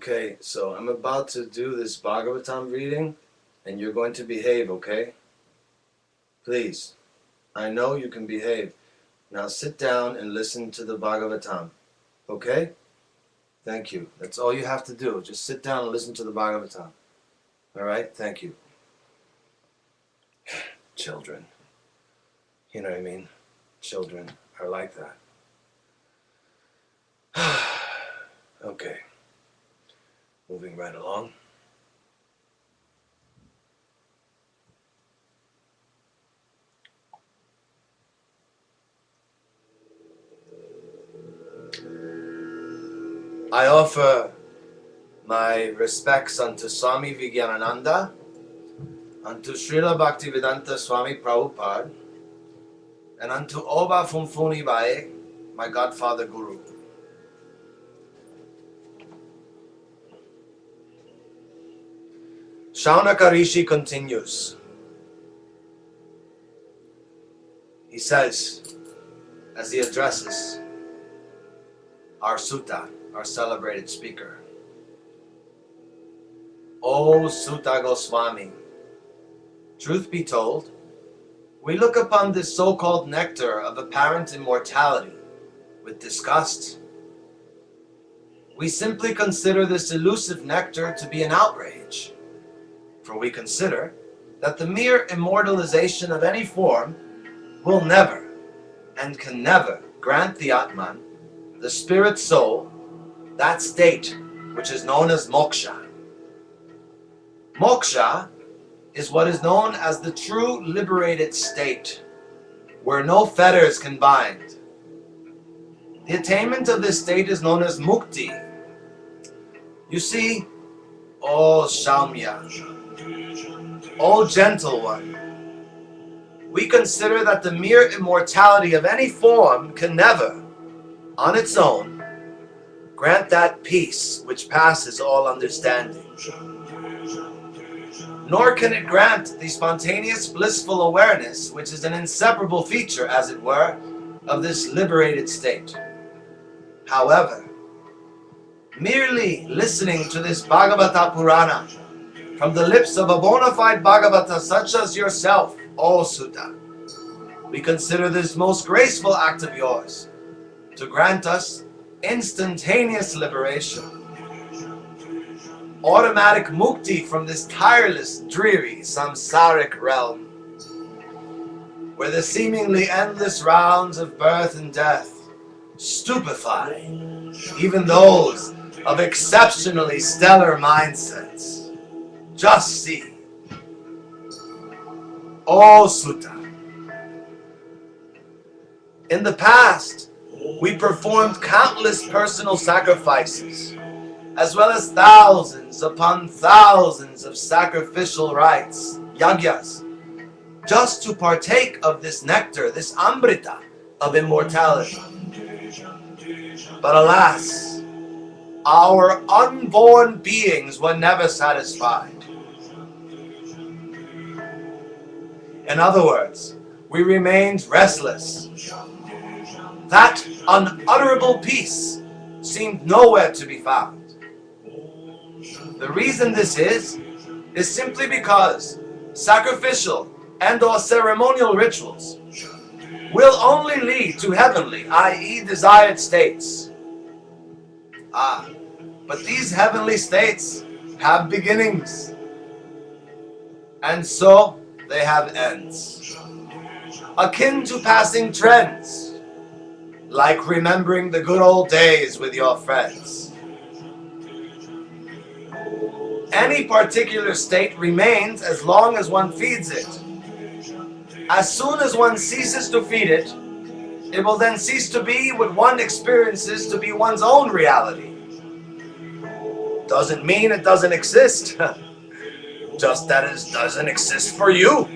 Okay, so I'm about to do this Bhagavatam reading, and you're going to behave, okay? Please. I know you can behave. Now sit down and listen to the Bhagavatam, okay? Thank you. That's all you have to do. Just sit down and listen to the Bhagavatam. All right? Thank you. Children. You know what I mean? Children are like that. Okay. Moving right along. I offer my respects unto Swami Vijnananda, unto Srila Bhaktivedanta Swami Prabhupada, and unto Oba Phumphuni Bae, my godfather guru. Shaunaka Rishi continues. He says, as he addresses our sutta, our celebrated speaker, O Sutta Goswami, truth be told, we look upon this so-called nectar of apparent immortality with disgust. We simply consider this elusive nectar to be an outrage, for we consider that the mere immortalization of any form will never and can never grant the Atman, the spirit soul, that state which is known as moksha. Moksha is what is known as the true liberated state, where no fetters can bind. The attainment of this state is known as mukti. You see, O Shaumya, O gentle one, we consider that the mere immortality of any form can never, on its own, grant that peace which passes all understanding. Nor can it grant the spontaneous blissful awareness which is an inseparable feature, as it were, of this liberated state. However, merely listening to this Bhagavata Purana from the lips of a bona fide Bhagavata such as yourself, O Sutta, we consider this most graceful act of yours to grant us instantaneous liberation, automatic mukti from this tireless, dreary, samsaric realm, where the seemingly endless rounds of birth and death stupefy even those of exceptionally stellar mindsets. Just see, O Sutta, in the past, we performed countless personal sacrifices, as well as thousands upon thousands of sacrificial rites, yagyas, just to partake of this nectar, this amrita of immortality. But alas, our unborn beings were never satisfied. In other words, we remained restless. That unutterable peace seemed nowhere to be found. The reason this is simply because sacrificial and or ceremonial rituals will only lead to heavenly, i.e. desired states. But these heavenly states have beginnings, and so they have ends, akin to passing trends, like remembering the good old days with your friends. Any particular state remains as long as one feeds it. As soon as one ceases to feed it, it will then cease to be what one experiences to be one's own reality. Doesn't mean it doesn't exist, just that it doesn't exist for you.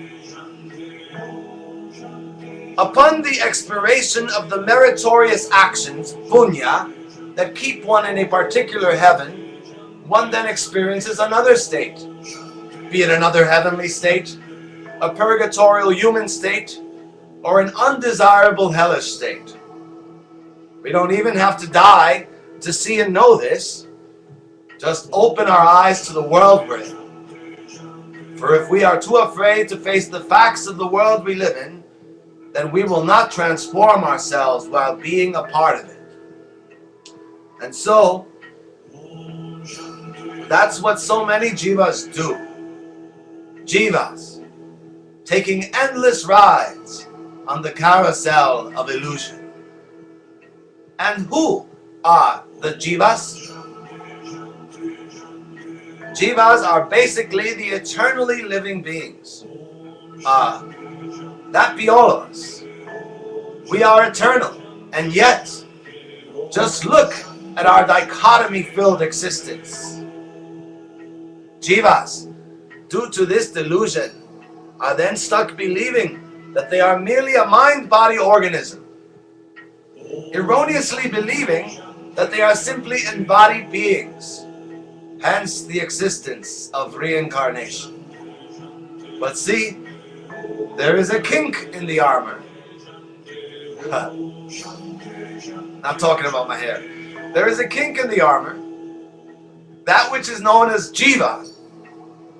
Upon the expiration of the meritorious actions, punya, that keep one in a particular heaven, one then experiences another state, be it another heavenly state, a purgatorial human state, or an undesirable hellish state. We don't even have to die to see and know this. just open our eyes to the world we're in. For if we are too afraid to face the facts of the world we live in, then we will not transform ourselves while being a part of it. And so, that's what so many jivas do. Jivas, taking endless rides on the carousel of illusion. And who are the jivas? Jivas are basically the eternally living beings. That be all of us. We are eternal, and yet, just look at our dichotomy-filled existence. Jivas, due to this delusion, are then stuck believing that they are merely a mind-body organism, erroneously believing that they are simply embodied beings, hence the existence of reincarnation. But see, there is a kink in the armor. Not talking about my hair. There is a kink in the armor. That which is known as jiva,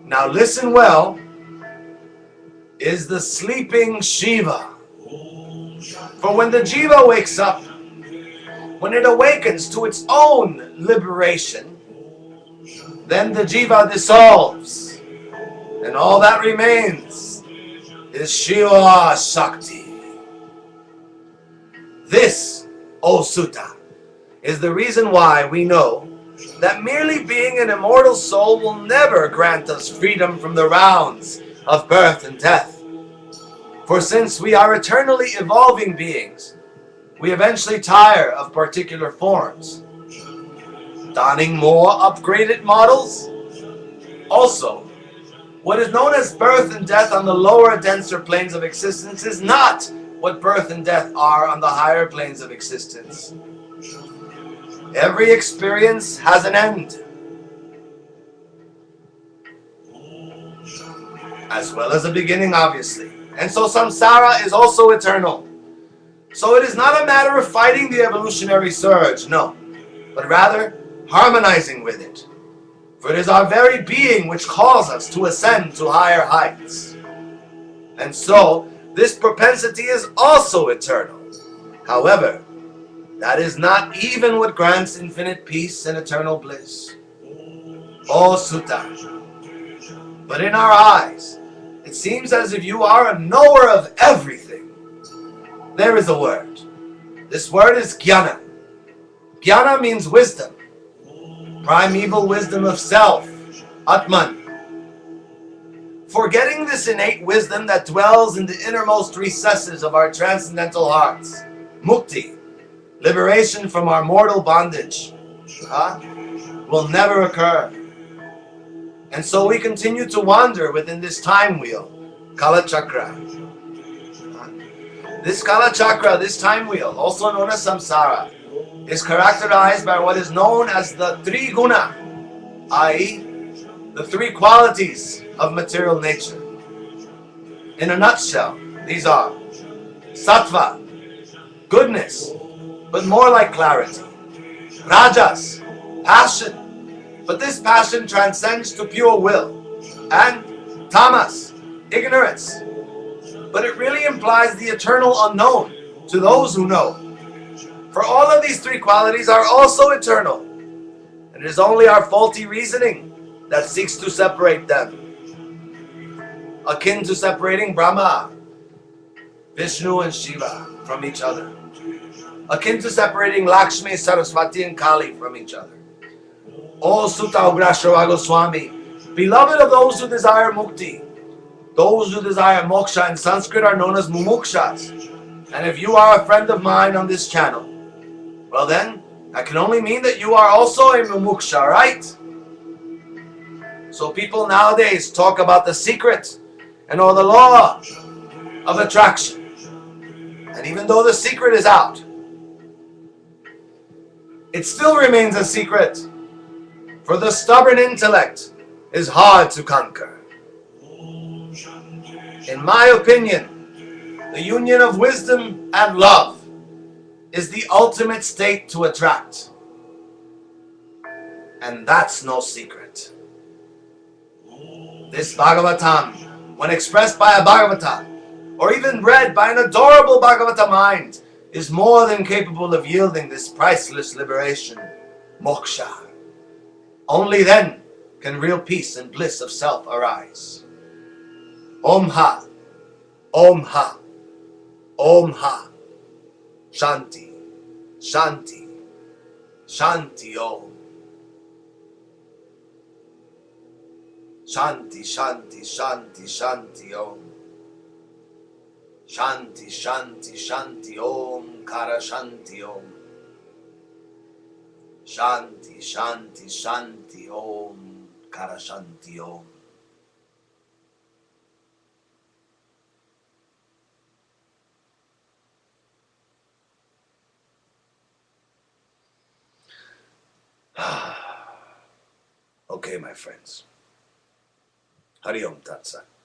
now listen well, is the sleeping Shiva. For when the jiva wakes up, when it awakens to its own liberation, then the jiva dissolves, and all that remains is Shiva Shakti. This, O Sutta, is the reason why we know that merely being an immortal soul will never grant us freedom from the rounds of birth and death. For since we are eternally evolving beings, we eventually tire of particular forms, donning more upgraded models. Also, what is known as birth and death on the lower, denser planes of existence is not what birth and death are on the higher planes of existence. Every experience has an end, as well as a beginning, obviously. And so samsara is also eternal. So it is not a matter of fighting the evolutionary surge, no, but rather harmonizing with it. For it is our very being which calls us to ascend to higher heights. And so, this propensity is also eternal. However, that is not even what grants infinite peace and eternal bliss. O Sutta, but in our eyes, it seems as if you are a knower of everything. There is a word. This word is jnana. Jnana means wisdom. Primeval wisdom of self, Atman. Forgetting this innate wisdom that dwells in the innermost recesses of our transcendental hearts, mukti, liberation from our mortal bondage, will never occur. And so we continue to wander within this time wheel, Kala Chakra. This Kala Chakra, this time wheel, also known as samsara, is characterized by what is known as the Tri Guna, i.e., the three qualities of material nature. In a nutshell, these are sattva, goodness, but more like clarity; rajas, passion, but this passion transcends to pure will; and tamas, ignorance, but it really implies the eternal unknown to those who know. For all of these three qualities are also eternal, and it is only our faulty reasoning that seeks to separate them, akin to separating Brahma, Vishnu and Shiva from each other, akin to separating Lakshmi, Saraswati and Kali from each other. O Sutta Ugrashava Goswami, beloved of those who desire mukti, those who desire moksha in Sanskrit are known as mumukshas. And if you are a friend of mine on this channel, well then, that can only mean that you are also a mumuksha, right? So people nowadays talk about the secret and or the law of attraction. And even though the secret is out, it still remains a secret. For the stubborn intellect is hard to conquer. In my opinion, the union of wisdom and love is the ultimate state to attract. And that's no secret. This Bhagavatam, when expressed by a Bhagavata, or even read by an adorable Bhagavata mind, is more than capable of yielding this priceless liberation, moksha. Only then can real peace and bliss of self arise. Om Ha, Om Ha, Om Ha, Shanti, Shanti, Shanti Om. Shanti, Shanti, Shanti, Shanti Om. Shanti, Shanti, Shanti Om, Kara Shanti Om. Shanti, Shanti, Shanti Om, Kara Shanti Om. Okay, my friends. Hari Om Tat Sat.